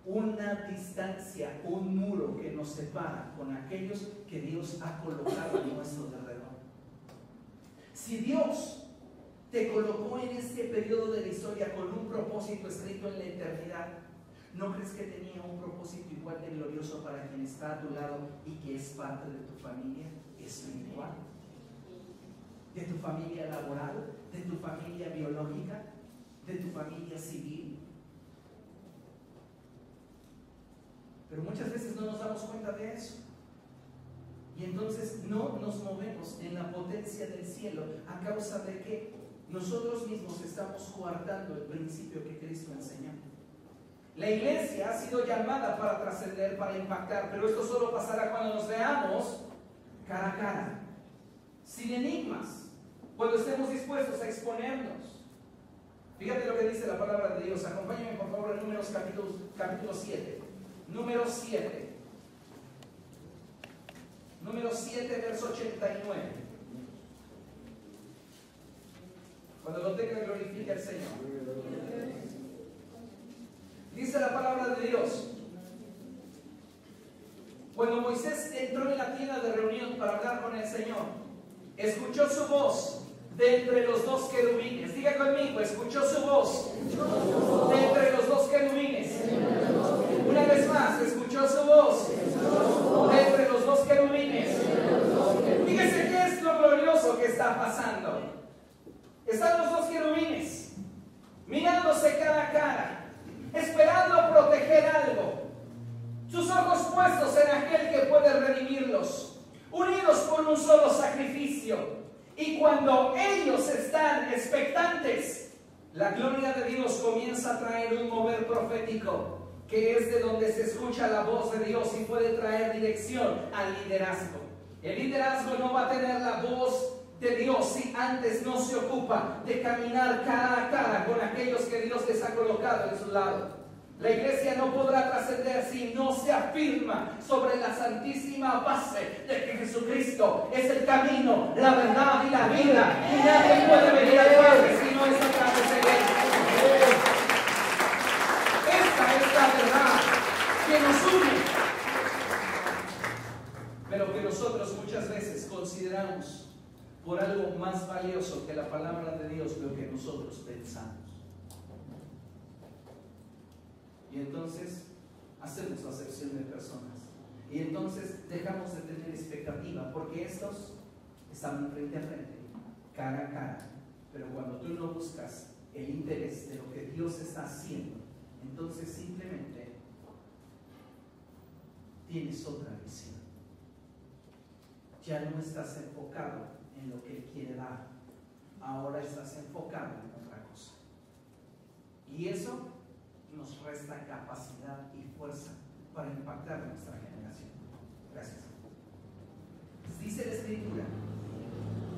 una distancia, un muro que nos separa con aquellos que Dios ha colocado a nuestro alrededor. Si Dios te colocó en este periodo de la historia con un propósito escrito en la eternidad, ¿no crees que tenía un propósito igual de glorioso para quien está a tu lado y que es parte de tu familia espiritual, de tu familia laboral, de tu familia biológica, de tu familia civil? Pero muchas veces no nos damos cuenta de eso, y entonces no nos movemos en la potencia del cielo a causa de que nosotros mismos estamos coartando el principio que Cristo enseñó. La iglesia ha sido llamada para trascender, para impactar, pero esto solo pasará cuando nos veamos cara a cara, sin enigmas, cuando estemos dispuestos a exponernos. Fíjate lo que dice la palabra de Dios. Acompáñenme por favor en Números capítulo 7. Número 7. Número 7, verso 89. Cuando lo tenga, glorifique al Señor. Dice la palabra de Dios: cuando Moisés entró en la tienda de reunión para hablar con el Señor, escuchó su voz de entre los dos querubines. Diga conmigo: escuchó su voz de entre los dos querubines. Una vez más, escuchó su voz de entre los dos querubines. está pasando. Están los dos querubines, mirándose cara a cara, esperando proteger algo. Sus ojos puestos en aquel que puede redimirlos, unidos por un solo sacrificio. Y cuando ellos están expectantes, la gloria de Dios comienza a traer un mover profético, que es de donde se escucha la voz de Dios y puede traer dirección al liderazgo. El liderazgo no va a tener la voz de Dios si antes no se ocupa de caminar cara a cara con aquellos que Dios les ha colocado en su lado. La iglesia no podrá trascender si no se afirma sobre la santísima base de que Jesucristo es el camino, la verdad y la vida, y nadie puede venir al Padre si no es a través de Él. Esta es la verdad que nos une, pero que nosotros muchas veces consideramos por algo más valioso que la palabra de Dios, lo que nosotros pensamos. Y entonces hacemos acepción de personas. Y entonces dejamos de tener expectativa, porque estos están frente a frente, cara a cara. Pero cuando tú no buscas el interés de lo que Dios está haciendo, entonces simplemente tienes otra visión. Ya no estás enfocado en lo que Él quiere dar. Ahora estás enfocado en otra cosa. Y eso nos resta capacidad y fuerza para impactar nuestra generación. Gracias. Dice la Escritura,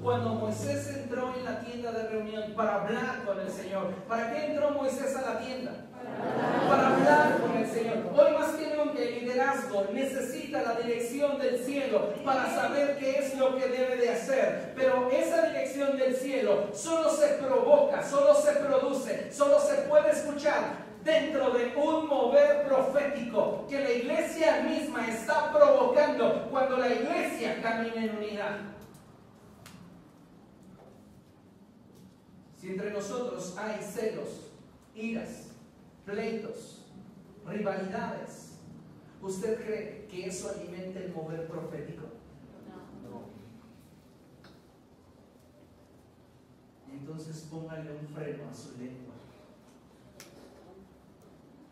cuando Moisés entró en la tienda de reunión para hablar con el Señor. ¿Para qué entró Moisés a la tienda? Para hablar con el Señor. Hoy más que nunca el liderazgo necesita la dirección del cielo para saber qué es lo que debe de hacer. Pero esa dirección del cielo solo se provoca, solo se produce, solo se puede escuchar dentro de un mover profético que la iglesia misma está provocando cuando la iglesia camina en unidad. Si entre nosotros hay celos, iras, pleitos, rivalidades, ¿usted cree que eso alimenta el mover profético? No. Entonces póngale un freno a su lengua.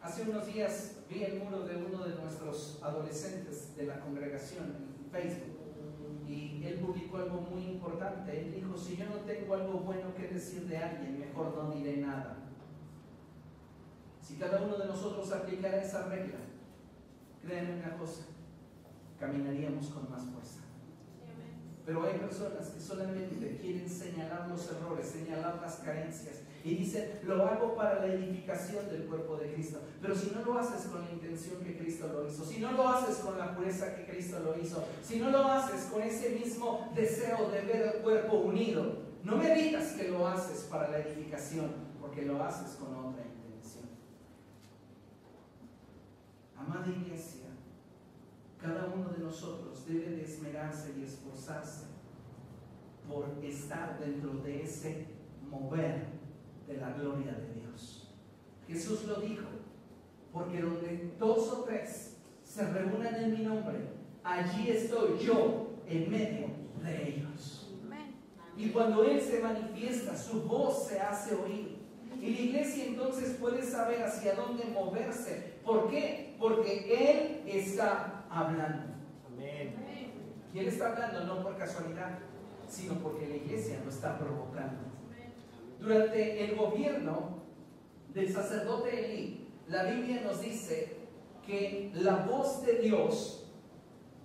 Hace unos días vi el muro de uno de nuestros adolescentes de la congregación en Facebook y él publicó algo muy importante. Él dijo: si yo no tengo algo bueno que decir de alguien, mejor no diré nada. Si cada uno de nosotros aplicara esa regla, créanme una cosa, caminaríamos con más fuerza. Pero hay personas que solamente quieren señalar los errores, señalar las carencias y dicen: lo hago para la edificación del cuerpo de Cristo. Pero si no lo haces con la intención que Cristo lo hizo, si no lo haces con la pureza que Cristo lo hizo, si no lo haces con ese mismo deseo de ver el cuerpo unido, no me digas que lo haces para la edificación, porque lo haces con otra intención. Amada iglesia, cada uno de nosotros debe de esmerarse y esforzarse por estar dentro de ese mover de la gloria de Dios. Jesús lo dijo: porque donde 2 o 3 se reúnan en mi nombre, allí estoy yo en medio de ellos. Y cuando Él se manifiesta, su voz se hace oír. Y la iglesia entonces puede saber hacia dónde moverse. ¿Por qué? Porque Él está hablando. Amén. Y Él está hablando no por casualidad, sino porque la iglesia lo está provocando. Durante el gobierno del sacerdote Elí, la Biblia nos dice que la voz de Dios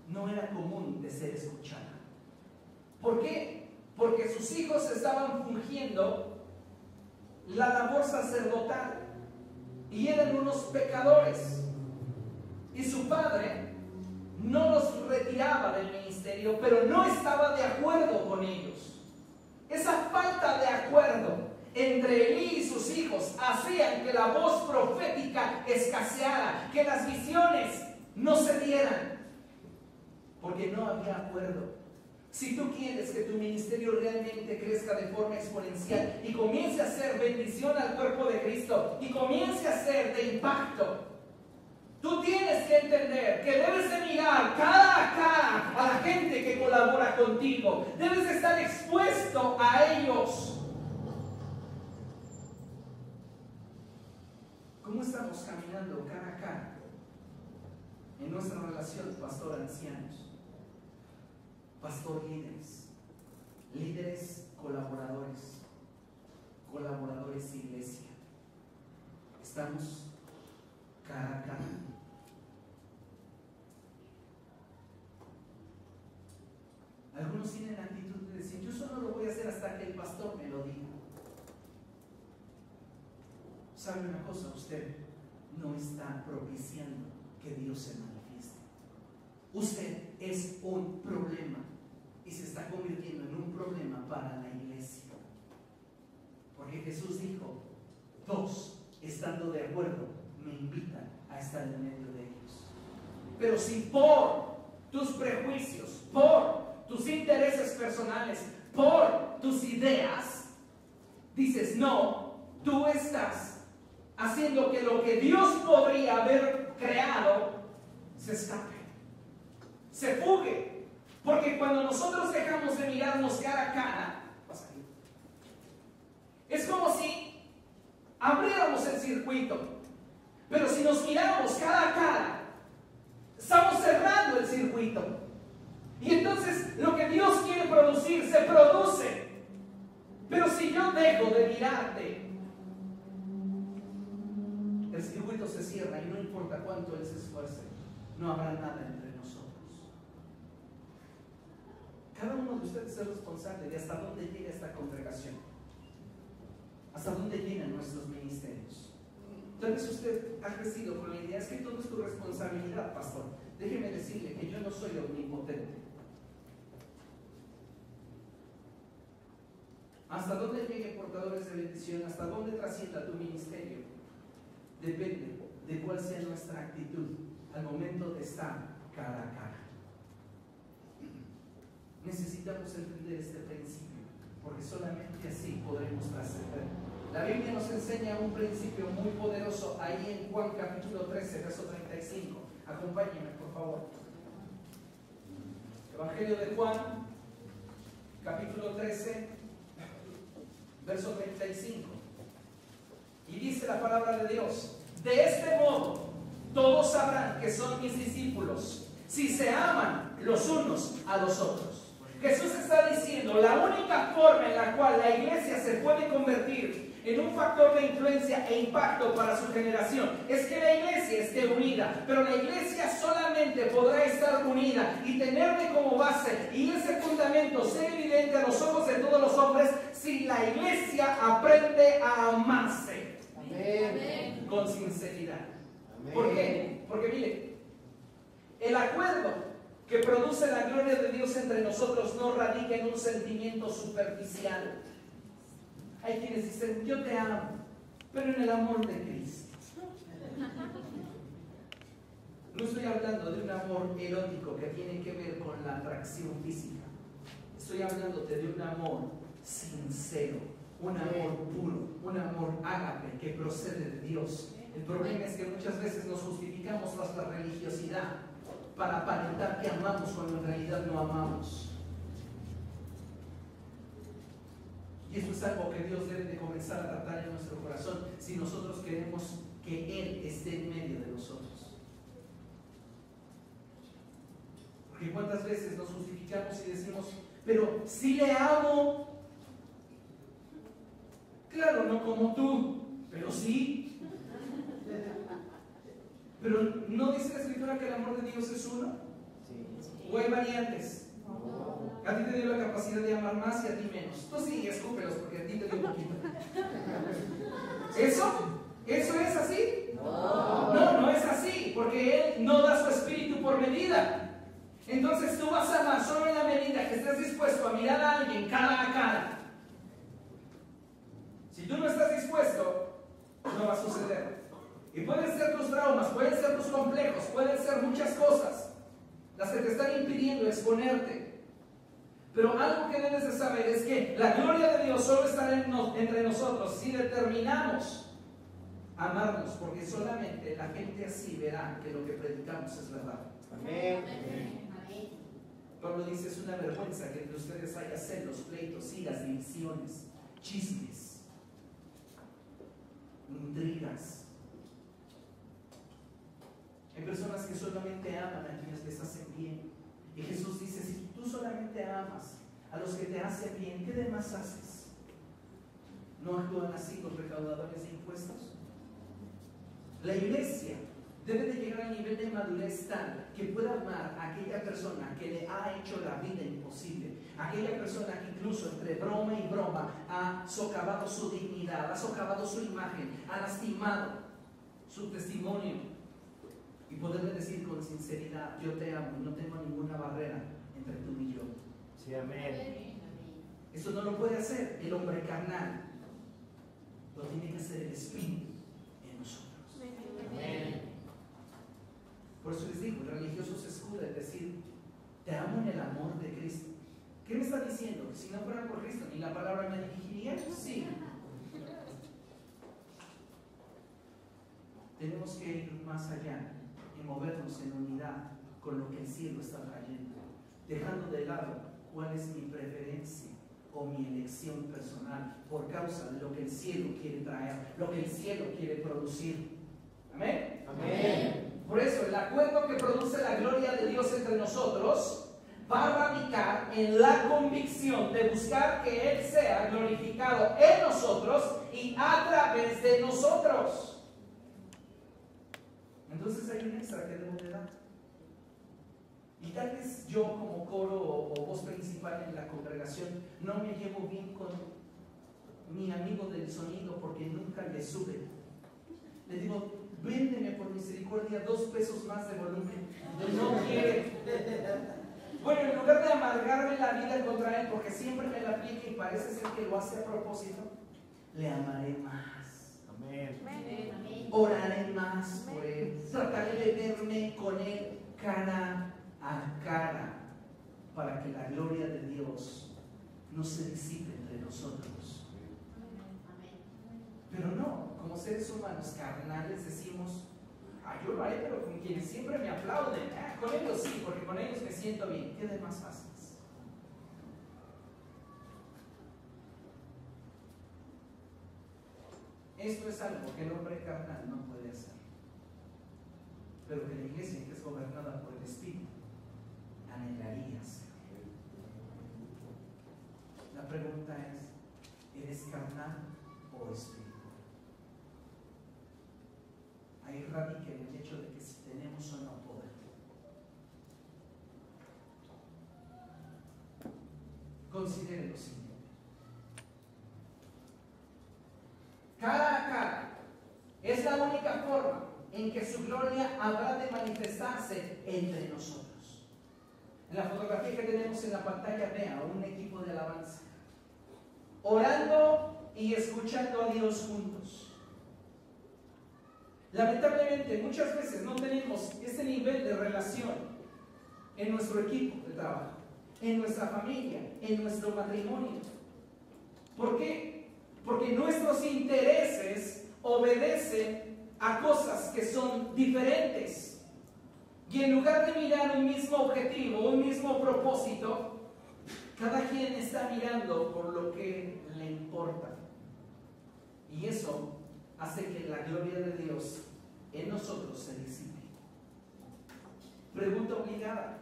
no era común de ser escuchada. ¿Por qué? Porque sus hijos estaban fungiendo la labor sacerdotal y eran unos pecadores, y su padre no los retiraba del ministerio, pero no estaba de acuerdo con ellos. Esa falta de acuerdo entre Elí y sus hijos hacían que la voz profética escaseara, que las visiones no se dieran, porque no había acuerdo. Si tú quieres que tu ministerio realmente crezca de forma exponencial y comience a ser bendición al cuerpo de Cristo y comience a ser de impacto, Tú tienes que entender que debes de mirar cara a cara a la gente que colabora contigo. Debes de estar expuesto a ellos. ¿Cómo estamos caminando cara a cara en nuestra relación pastor-ancianos, pastor-líderes, líderes colaboradores, colaboradores iglesia? Estamos cara a cara. Algunos tienen la actitud de decir, yo solo lo voy a hacer hasta que el pastor me lo diga. ¿Sabe una cosa? Usted no está propiciando que Dios se manifieste. Usted es un problema y se está convirtiendo en un problema para la iglesia. Porque Jesús dijo, dos, estando de acuerdo, me invitan a estar en medio de ellos. Pero si por tus prejuicios, por tus intereses personales, por tus ideas, dices no, tú estás haciendo que lo que Dios podría haber creado se escape, se fugue. Porque cuando nosotros dejamos de mirarnos cara a cara, es como si abriéramos el circuito. Pero si nos miramos cara a cara, estamos cerrando el circuito. Y entonces lo que Dios quiere producir se produce. Pero si yo dejo de mirarte, el circuito se cierra y no importa cuánto Él se esfuerce, no habrá nada entre nosotros. Cada uno de ustedes es responsable de hasta dónde llega esta congregación, hasta dónde llegan nuestros ministerios. Tal vez usted ha crecido con la idea, es que todo es tu responsabilidad, pastor. Déjeme decirle que yo no soy omnipotente. Hasta dónde lleguen portadores de bendición, hasta dónde trascienda tu ministerio, depende de cuál sea nuestra actitud al momento de estar cara a cara. Necesitamos entender este principio, porque solamente así podremos trascender. La Biblia nos enseña un principio muy poderoso ahí en Juan capítulo 13, verso 35. Acompáñenme, por favor. Evangelio de Juan, capítulo 13, verso 35. Y dice la palabra de Dios: de este modo todos sabrán que son mis discípulos, si se aman los unos a los otros. Jesús está diciendo, la única forma en la cual la iglesia se puede convertir en un factor de influencia e impacto para su generación es que la iglesia esté unida. Pero la iglesia solamente podrá estar unida y tenerle como base y ese fundamento ser evidente a los ojos de todos los hombres si la iglesia aprende a amarse. Amén. Con sinceridad. Amén. ¿Por qué? Porque mire, el acuerdo que produce la gloria de Dios entre nosotros no radica en un sentimiento superficial. Hay quienes dicen, yo te amo, pero en el amor de Cristo. No estoy hablando de un amor erótico que tiene que ver con la atracción física. Estoy hablándote de un amor sincero, un amor puro, un amor ágape que procede de Dios. El problema es que muchas veces nos justificamos nuestra religiosidad para aparentar que amamos cuando en realidad no amamos. Y eso es algo que Dios debe de comenzar a tratar en nuestro corazón si nosotros queremos que Él esté en medio de nosotros. Porque cuántas veces nos justificamos y decimos, pero si le amo, claro, no como tú, pero sí. Pero ¿no dice la Escritura que el amor de Dios es uno? Sí. ¿O hay variantes? No. A ti te dio la capacidad de amar más y a ti menos. Tú sí, escúpelos porque a ti te dio un poquito. ¿Eso es así? No es así, porque Él no da su espíritu por medida. Entonces tú vas a amar solo en la medida que estés dispuesto a mirar a alguien cara a cara. Si tú no estás dispuesto, no va a suceder. Y pueden ser tus traumas, pueden ser tus complejos, pueden ser muchas cosas las que te están impidiendo exponerte. Pero algo que debes de saber es que la gloria de Dios solo estará entre nosotros si determinamos Amarnos, porque solamente la gente así verá que lo que predicamos es verdad. Amén. Pablo dice, es una vergüenza que entre ustedes haya celos, pleitos, iras, divisiones, chismes, intrigas. Hay personas que solamente aman a quienes les hacen bien. Y Jesús dice, si tú solamente amas a los que te hacen bien, ¿qué demás haces? ¿No actúan así los recaudadores de impuestos? La iglesia debe de llegar al nivel de madurez tal que pueda amar a aquella persona que le ha hecho la vida imposible, aquella persona que incluso entre broma y broma ha socavado su dignidad, ha socavado su imagen, ha lastimado su testimonio, y poderle decir con sinceridad, yo te amo y no tengo ninguna barrera entre tú y yo. Sí, amén. Eso no lo puede hacer el hombre carnal, lo tiene que hacer el Espíritu en nosotros. Amén. Por eso les digo, el religioso se escuda en decir, te amo en el amor de Cristo. ¿Qué me está diciendo? Que si no fuera por Cristo, ni la palabra me dirigiría. Sí. Tenemos que ir más allá y movernos en unidad con lo que el cielo está trayendo, dejando de lado cuál es mi preferencia o mi elección personal por causa de lo que el cielo quiere traer, lo que el cielo quiere producir. Amén. Amén. Por eso el acuerdo que produce la gloria de Dios entre nosotros va a radicar en la convicción de buscar que Él sea glorificado en nosotros y a través de nosotros. Entonces hay un extra que debo de dar. Y tal vez yo como coro o voz principal en la congregación no me llevo bien con mi amigo del sonido porque nunca le sube. Le digo, véndeme por misericordia 2 pesos más de volumen. No quiere. Bueno, en lugar de amargarme la vida contra él porque siempre me la pide y parece ser que lo hace a propósito, le amaré más. Amén. Oraré más por él. Trataré de verme con él cara a cara para que la gloria de Dios no se disipe entre nosotros. Pero no, como seres humanos carnales decimos, yo lo haré, pero con quienes siempre me aplauden. Con ellos sí, porque con ellos me siento bien. ¿Qué demás haces? Esto es algo que el hombre carnal no puede hacer, pero que la iglesia, que es gobernada por el Espíritu, anhelaría hacer. La pregunta es, ¿eres carnal o espiritual? Ahí radica el hecho de que si tenemos o no poder. Considere lo siguiente. Cara a cara es la única forma en que su gloria habrá de manifestarse entre nosotros. En la fotografía que tenemos en la pantalla, vea un equipo de alabanza orando y escuchando a Dios juntos. Lamentablemente muchas veces no tenemos ese nivel de relación en nuestro equipo de trabajo, en nuestra familia, en nuestro matrimonio. ¿Por qué? Porque nuestros intereses obedecen a cosas que son diferentes. Y en lugar de mirar un mismo objetivo, un mismo propósito, cada quien está mirando por lo que le importa. Y eso hace que la gloria de Dios en nosotros se disipe. Pregunta obligada.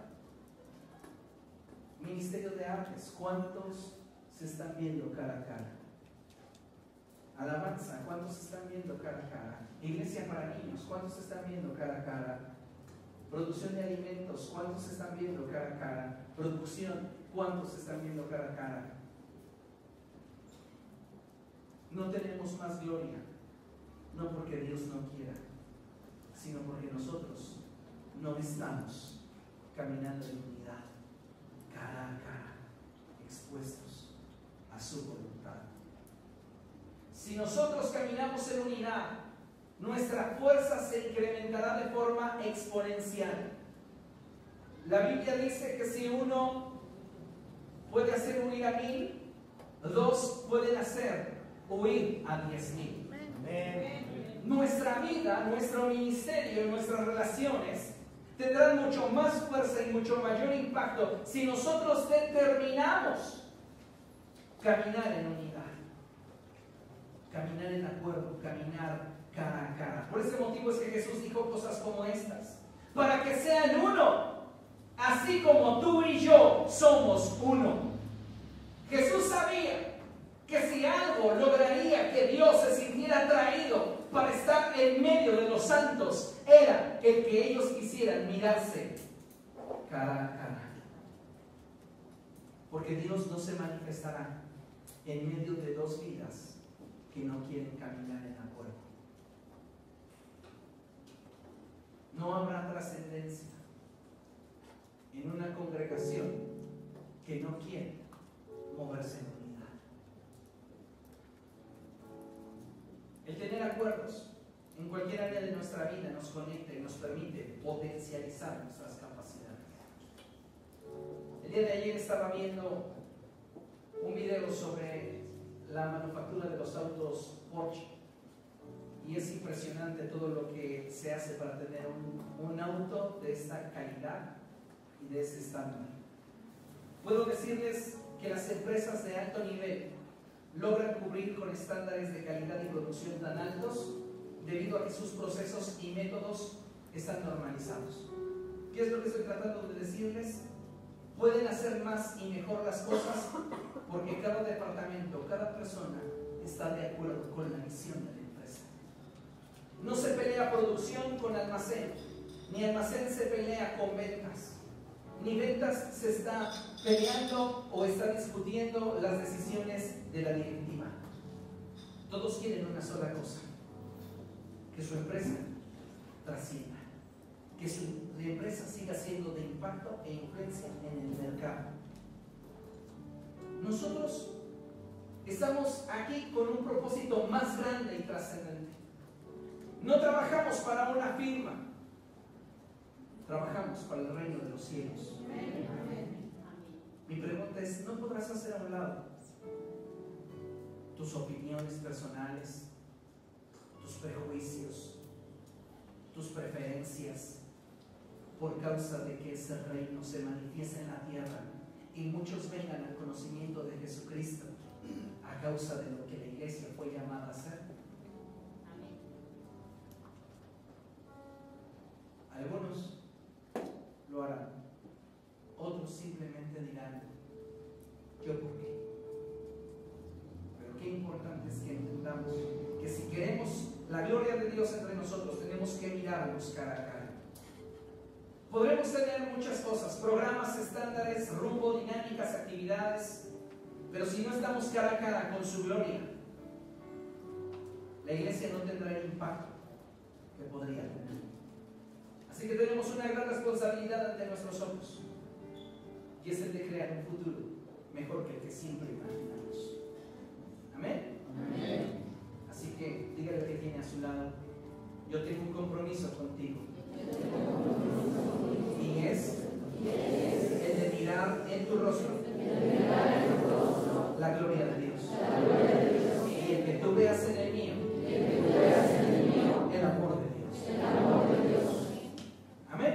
Ministerio de Artes, ¿cuántos se están viendo cara a cara? Alabanza, ¿cuántos se están viendo cara a cara? Iglesia para niños, ¿cuántos se están viendo cara a cara? Producción de alimentos, ¿cuántos se están viendo cara a cara? Producción, ¿cuántos se están viendo cara a cara? No tenemos más gloria, no porque Dios no quiera, sino porque nosotros no estamos caminando en unidad, cara a cara, expuestos a su voluntad. Si nosotros caminamos en unidad, nuestra fuerza se incrementará de forma exponencial. La Biblia dice que si uno puede hacer huir a 1000, 2 pueden hacer huir a 10,000. Amén. nuestra vida, nuestro ministerio, nuestras relaciones tendrán mucho más fuerza y mucho mayor impacto si nosotros determinamos caminar en unidad, caminar en acuerdo, caminar cara a cara. Por ese motivo es que Jesús dijo cosas como estas: para que sean uno, así como tú y yo somos uno. Jesús sabía que si algo lograría que Dios se sintiera atraído para estar en medio de los santos, era el que ellos quisieran mirarse cara a cara. Porque Dios no se manifestará en medio de dos vidas que no quieren caminar en acuerdo. No habrá trascendencia en una congregación que no quiere moverse en unidad. El tener acuerdos en cualquier área de nuestra vida nos conecta y nos permite potencializar nuestras capacidades. El día de ayer estaba viendo un video sobre la manufactura de los autos Porsche y es impresionante todo lo que se hace para tener un auto de esta calidad y de ese estándar. Puedo decirles que las empresas de alto nivel logran cubrir con estándares de calidad y producción tan altos debido a que sus procesos y métodos están normalizados. ¿Qué es lo que estoy tratando de decirles? Pueden hacer más y mejor las cosas porque cada departamento, cada persona está de acuerdo con la misión de la empresa. No se pelea producción con almacén, ni almacén se pelea con ventas, ni ventas se está peleando o está discutiendo las decisiones de la directiva. Todos quieren una sola cosa: que su empresa trascienda, que su empresa siga siendo de impacto e influencia en el mercado. Nosotros estamos aquí con un propósito más grande y trascendente. No trabajamos para una firma, trabajamos para el reino de los cielos. Mi pregunta es: ¿no podrás hacer a un lado tus opiniones personales, tus prejuicios, tus preferencias, por causa de que ese reino se manifieste en la tierra y muchos vengan al conocimiento de Jesucristo a causa de lo que la iglesia fue llamada a hacer? Algunos lo harán, otros simplemente dirán: ¿yo por qué? Pero qué importante es que entendamos que si queremos la gloria de Dios entre nosotros, tenemos que mirarnos cara a cara. Podremos tener muchas cosas, programas, estándares, rumbo, dinámicas, actividades, pero si no estamos cara a cara con su gloria, la iglesia no tendrá el impacto que podría tener. Así que tenemos una gran responsabilidad ante nuestros ojos, y es el de crear un futuro mejor que el que siempre imaginamos. ¿Amén? Amén. Así que dígale al que tiene a su lado: yo tengo un compromiso contigo, y es el de mirar en tu rostro la gloria de Dios, y el que tú veas en el mío el amor de Dios. Amén.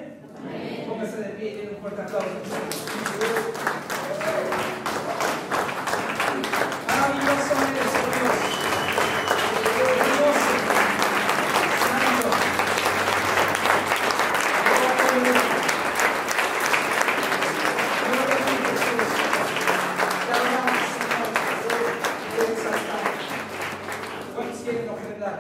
Póngase de pie y denle un fuerte aplauso. Maravilloso eres, oh Dios. Glorioso, santo. Gloria a ti, Jesús. Te amamos, Señor. Te exaltamos. ¿Cuántos quieren ofrendar?